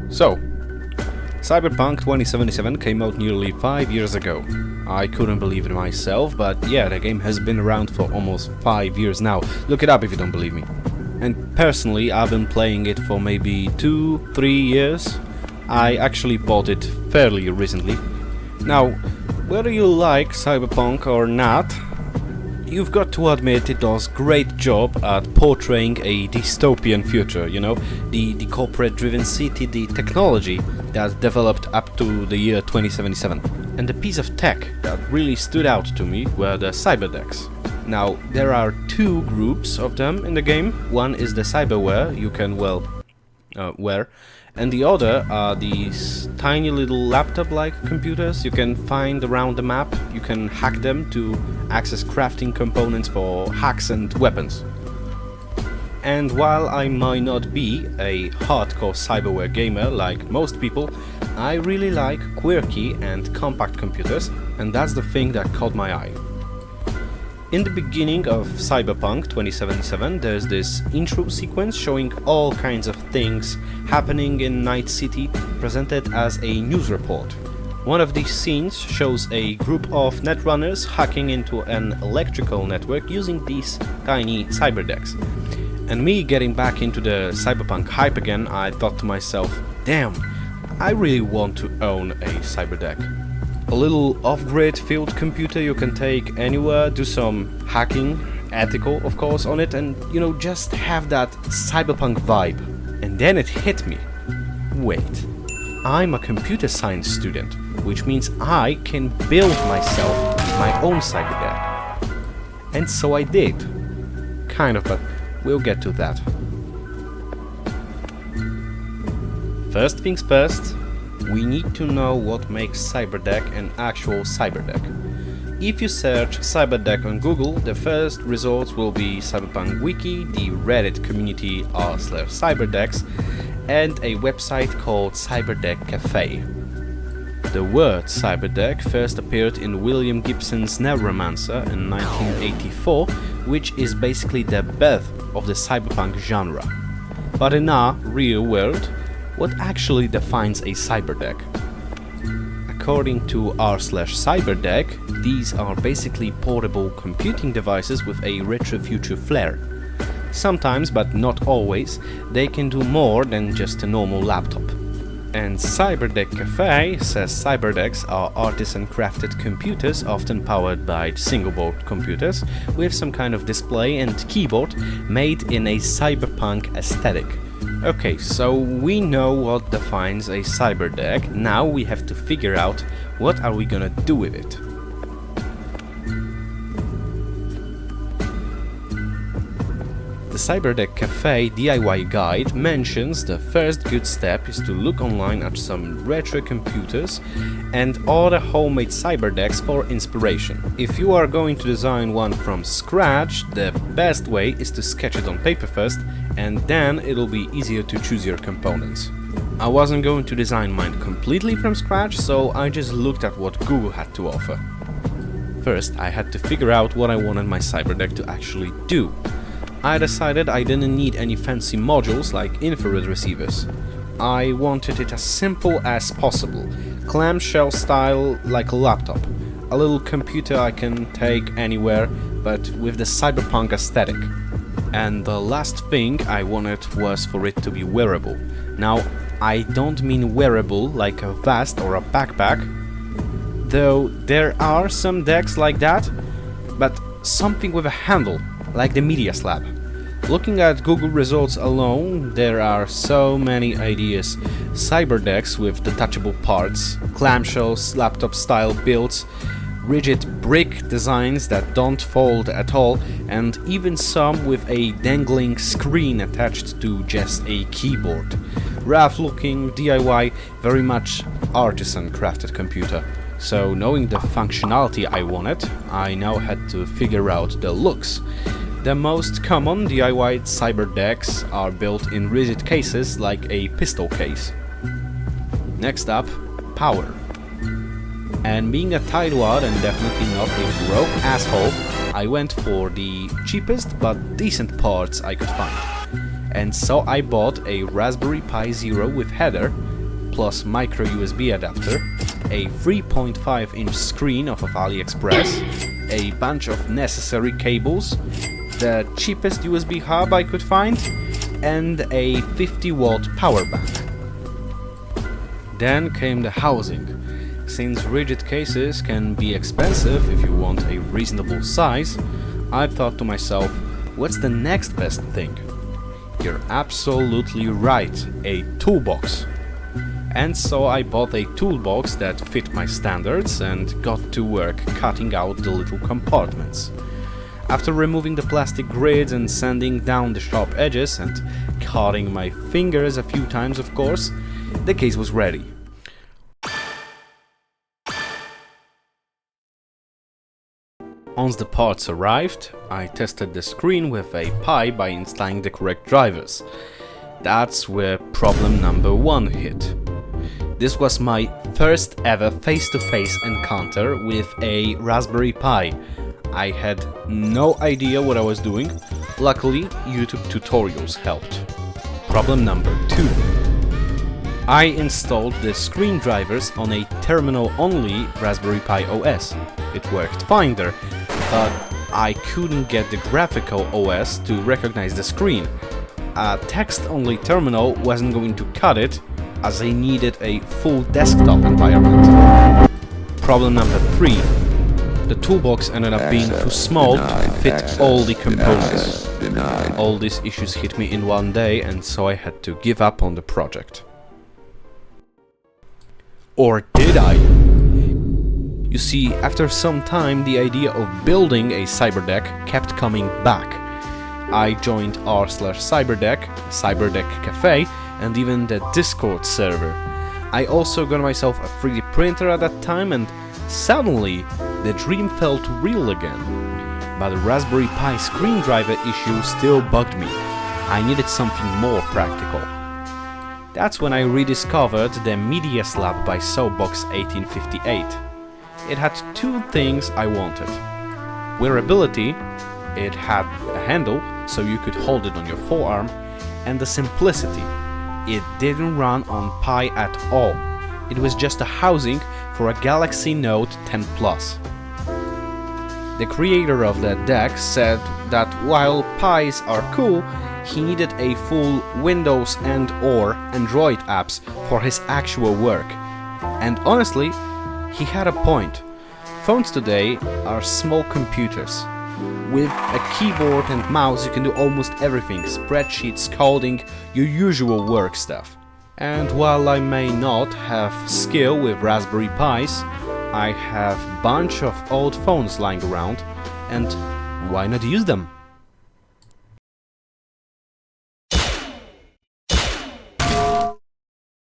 So, Cyberpunk 2077 came out nearly 5 years ago. I couldn't believe it myself, but yeah, the game has been around for almost 5 years now. Look it up if you don't believe me. And personally, I've been playing it for maybe 2-3 years. I actually bought it fairly recently. Now, whether you like Cyberpunk or not, you've got to admit it does great job at portraying a dystopian future, you know, the corporate-driven city, the technology that developed up to the year 2077. And the piece of tech that really stood out to me were the Cyberdecks. Now, there are two groups of them in the game. One is the cyberware you can, wear, and the other are these tiny little laptop-like computers you can find around the map. You can hack them to access crafting components for hacks and weapons. And while I might not be a hardcore cyberware gamer like most people, I really like quirky and compact computers, and that's the thing that caught my eye. In the beginning of Cyberpunk 2077, there's this intro sequence showing all kinds of things happening in Night City, presented as a news report. One of these scenes shows a group of netrunners hacking into an electrical network using these tiny cyberdecks. And me getting back into the Cyberpunk hype again, I thought to myself, damn, I really want to own a Cyberdeck. A little off-grid field computer you can take anywhere, do some hacking, ethical of course, on it, and you know, just have that cyberpunk vibe. And then it hit me. Wait, I'm a computer science student, which means I can build myself my own cyberdeck. And so I did. Kind of, but we'll get to that. First things first, we need to know what makes Cyberdeck an actual Cyberdeck. If you search Cyberdeck on Google, the first results will be Cyberpunk Wiki, the Reddit community r/Cyberdecks, and a website called Cyberdeck Cafe. The word Cyberdeck first appeared in William Gibson's Neuromancer in 1984, which is basically the birth of the cyberpunk genre. But in our real world, what actually defines a cyberdeck? According to r/Cyberdeck, these are basically portable computing devices with a retro-future flair. Sometimes, but not always, they can do more than just a normal laptop. And Cyberdeck Cafe says cyberdecks are artisan-crafted computers, often powered by single-board computers, with some kind of display and keyboard made in a cyberpunk aesthetic. Okay, so we know what defines a cyberdeck. Now we have to figure out what are we gonna do with it. The Cyberdeck Cafe DIY guide mentions the first good step is to look online at some retro computers and order homemade cyberdecks for inspiration. If you are going to design one from scratch, the best way is to sketch it on paper first, and then it'll be easier to choose your components. I wasn't going to design mine completely from scratch, so I just looked at what Google had to offer. First, I had to figure out what I wanted my cyberdeck to actually do. I decided I didn't need any fancy modules like infrared receivers. I wanted it as simple as possible, clamshell style like a laptop, a little computer I can take anywhere, but with the cyberpunk aesthetic. And the last thing I wanted was for it to be wearable. Now, I don't mean wearable like a vest or a backpack, though there are some decks like that, but something with a handle, like the Media Slab. Looking at Google results alone, there are so many ideas. Cyberdecks with detachable parts, clamshells, laptop-style builds, rigid brick designs that don't fold at all, and even some with a dangling screen attached to just a keyboard. Rough-looking, DIY, very much artisan-crafted computer. So knowing the functionality I wanted, I now had to figure out the looks. The most common DIY cyberdecks are built in rigid cases like a pistol case. Next up, power. And being a tightwad and definitely not a broke asshole, I went for the cheapest but decent parts I could find. And so I bought a Raspberry Pi Zero with header plus micro USB adapter, a 3.5-inch screen off of AliExpress, a bunch of necessary cables, the cheapest USB hub I could find, and a 50-watt power bank. Then came the housing. Since rigid cases can be expensive if you want a reasonable size, I thought to myself, what's the next best thing? You're absolutely right, a toolbox. And so I bought a toolbox that fit my standards and got to work cutting out the little compartments. After removing the plastic grids and sanding down the sharp edges and cutting my fingers a few times, of course, the case was ready. Once the parts arrived, I tested the screen with a Pi by installing the correct drivers. That's where problem number 1 hit. This was my first ever face-to-face encounter with a Raspberry Pi. I had no idea what I was doing. Luckily, YouTube tutorials helped. Problem number 2. I installed the screen drivers on a terminal-only Raspberry Pi OS. It worked fine there, but I couldn't get the graphical OS to recognize the screen. A text-only terminal wasn't going to cut it, as I needed a full desktop environment. Problem number 3. The toolbox ended up being too small to fit all the components. All these issues hit me in one day, and so I had to give up on the project. Or did I? You see, after some time the idea of building a Cyberdeck kept coming back. I joined r/Cyberdeck, Cyberdeck Cafe, and even the Discord server. I also got myself a 3D printer at that time, and suddenly the dream felt real again. But the Raspberry Pi screen driver issue still bugged me. I needed something more practical. That's when I rediscovered the Media Slab by Soapbox 1858. It had 2 things I wanted. Wearability, it had a handle so you could hold it on your forearm, and the simplicity. It didn't run on Pi at all. It was just a housing for a Galaxy Note 10 Plus. The creator of that deck said that while Pis are cool, he needed a full Windows and/or Android apps for his actual work. And honestly, he had a point. Phones today are small computers. With a keyboard and mouse you can do almost everything, spreadsheets, coding, your usual work stuff. And while I may not have skill with Raspberry Pis, I have a bunch of old phones lying around, and why not use them?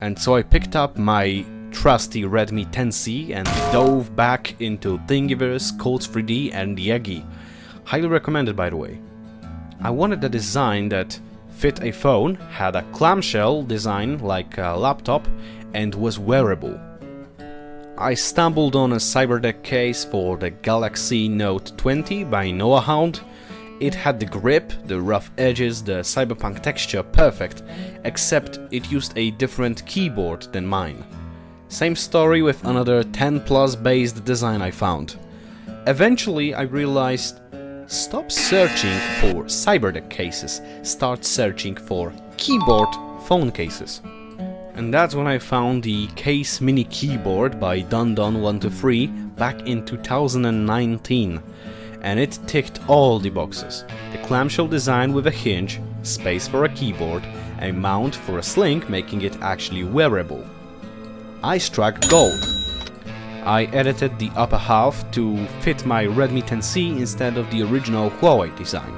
And so I picked up my trusty Redmi 10C and dove back into Thingiverse, Codes3D and Yagi. Highly recommended, by the way. I wanted a design that fit a phone, had a clamshell design like a laptop, and was wearable. I stumbled on a Cyberdeck case for the Galaxy Note 20 by Noahhound. It had the grip, the rough edges, the cyberpunk texture perfect, except it used a different keyboard than mine. Same story with another 10 Plus based design I found. Eventually I realized, stop searching for Cyberdeck cases, start searching for keyboard phone cases. And that's when I found the Case Mini Keyboard by DonDon123 back in 2019. And it ticked all the boxes. The clamshell design with a hinge, space for a keyboard, a mount for a sling making it actually wearable. I struck gold. I edited the upper half to fit my Redmi 10C instead of the original Huawei design.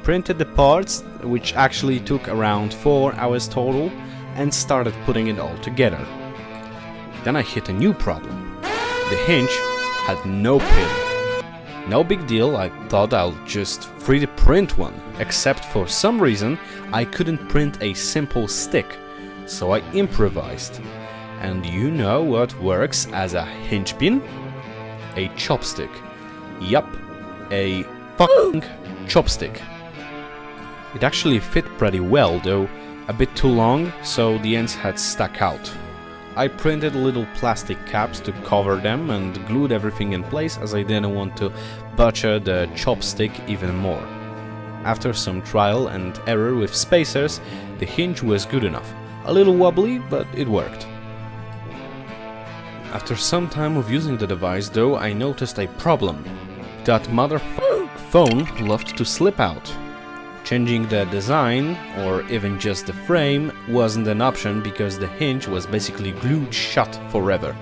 Printed the parts, which actually took around 4 hours total, and started putting it all together. Then I hit a new problem. The hinge had no pin. No big deal, I thought I'll just 3D print one, except for some reason I couldn't print a simple stick, so I improvised. And you know what works as a hinge pin? A chopstick. Yup, a fucking chopstick. It actually fit pretty well, though a bit too long, so the ends had stuck out. I printed little plastic caps to cover them and glued everything in place as I didn't want to butcher the chopstick even more. After some trial and error with spacers, the hinge was good enough. A little wobbly, but it worked. After some time of using the device though, I noticed a problem. That phone loved to slip out. Changing the design, or even just the frame, wasn't an option because the hinge was basically glued shut forever.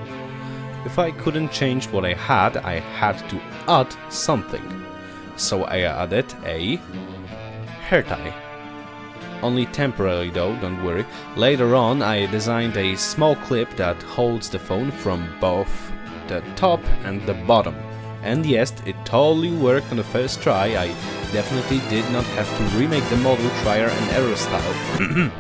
If I couldn't change what I had to add something. So I added a hair tie. Only temporarily though, don't worry. Later on I designed a small clip that holds the phone from both the top and the bottom. And yes, it totally worked on the first try. I definitely did not have to remake the model trial and error style.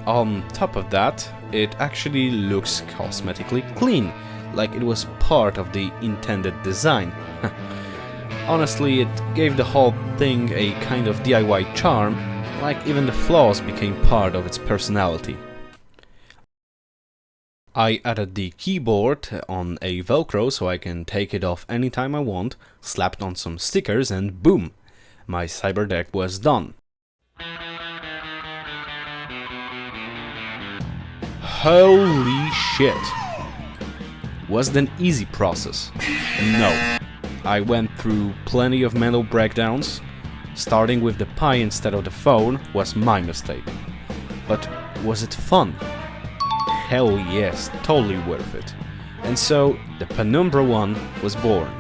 On top of that, it actually looks cosmetically clean, like it was part of the intended design. Honestly, it gave the whole thing a kind of DIY charm, like even the flaws became part of its personality. I added the keyboard on a Velcro so I can take it off anytime I want, slapped on some stickers and boom! My Cyberdeck was done. Holy shit! Was it an easy process? No. I went through plenty of mental breakdowns. Starting with the Pi instead of the phone was my mistake. But was it fun? Hell yes, totally worth it. And so, the Penumbra-1 was born.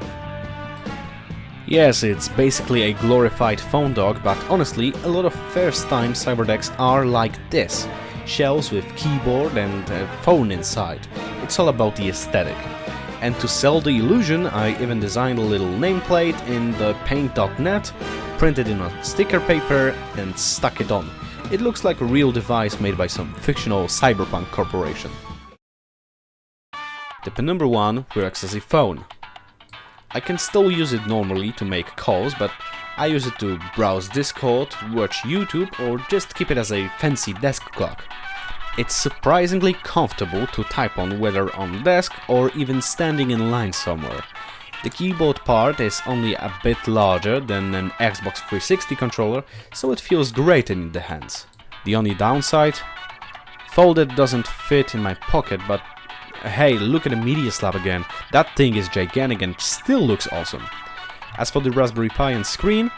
Yes, it's basically a glorified phone dog, but honestly, a lot of first-time Cyberdecks are like this. Shells with keyboard and a phone inside. It's all about the aesthetic. And to sell the illusion, I even designed a little nameplate in the paint.net, printed in on sticker paper and stuck it on. It looks like a real device made by some fictional cyberpunk corporation. The Penumbra-1 works as a phone. I can still use it normally to make calls, but I use it to browse Discord, watch YouTube, or just keep it as a fancy desk clock. It's surprisingly comfortable to type on, whether on desk or even standing in line somewhere. The keyboard part is only a bit larger than an Xbox 360 controller, so it feels great in the hands. The only downside? Folded doesn't fit in my pocket, but hey, look at the Media Slab again. That thing is gigantic and still looks awesome. As for the Raspberry Pi and screen,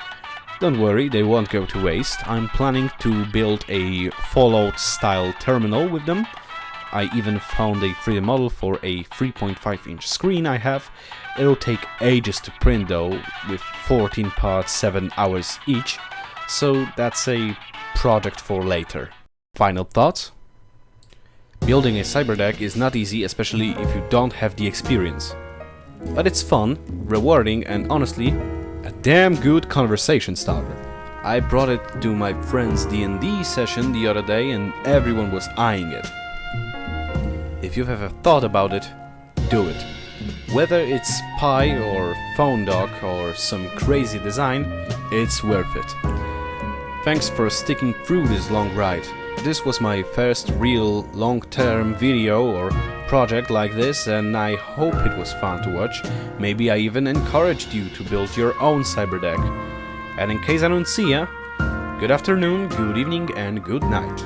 don't worry, they won't go to waste. I'm planning to build a Fallout-style terminal with them. I even found a 3D model for a 3.5-inch screen I have. It'll take ages to print though, with 14 parts, 7 hours each, so that's a project for later. Final thoughts? Building a Cyberdeck is not easy, especially if you don't have the experience. But it's fun, rewarding and honestly, a damn good conversation starter. I brought it to my friend's D&D session the other day and everyone was eyeing it. If you've ever thought about it, do it. Whether it's Pi or phone dock or some crazy design, it's worth it. Thanks for sticking through this long ride. This was my first real long-term video or project like this, and I hope it was fun to watch. Maybe I even encouraged you to build your own Cyberdeck. And in case I don't see ya, good afternoon, good evening and good night.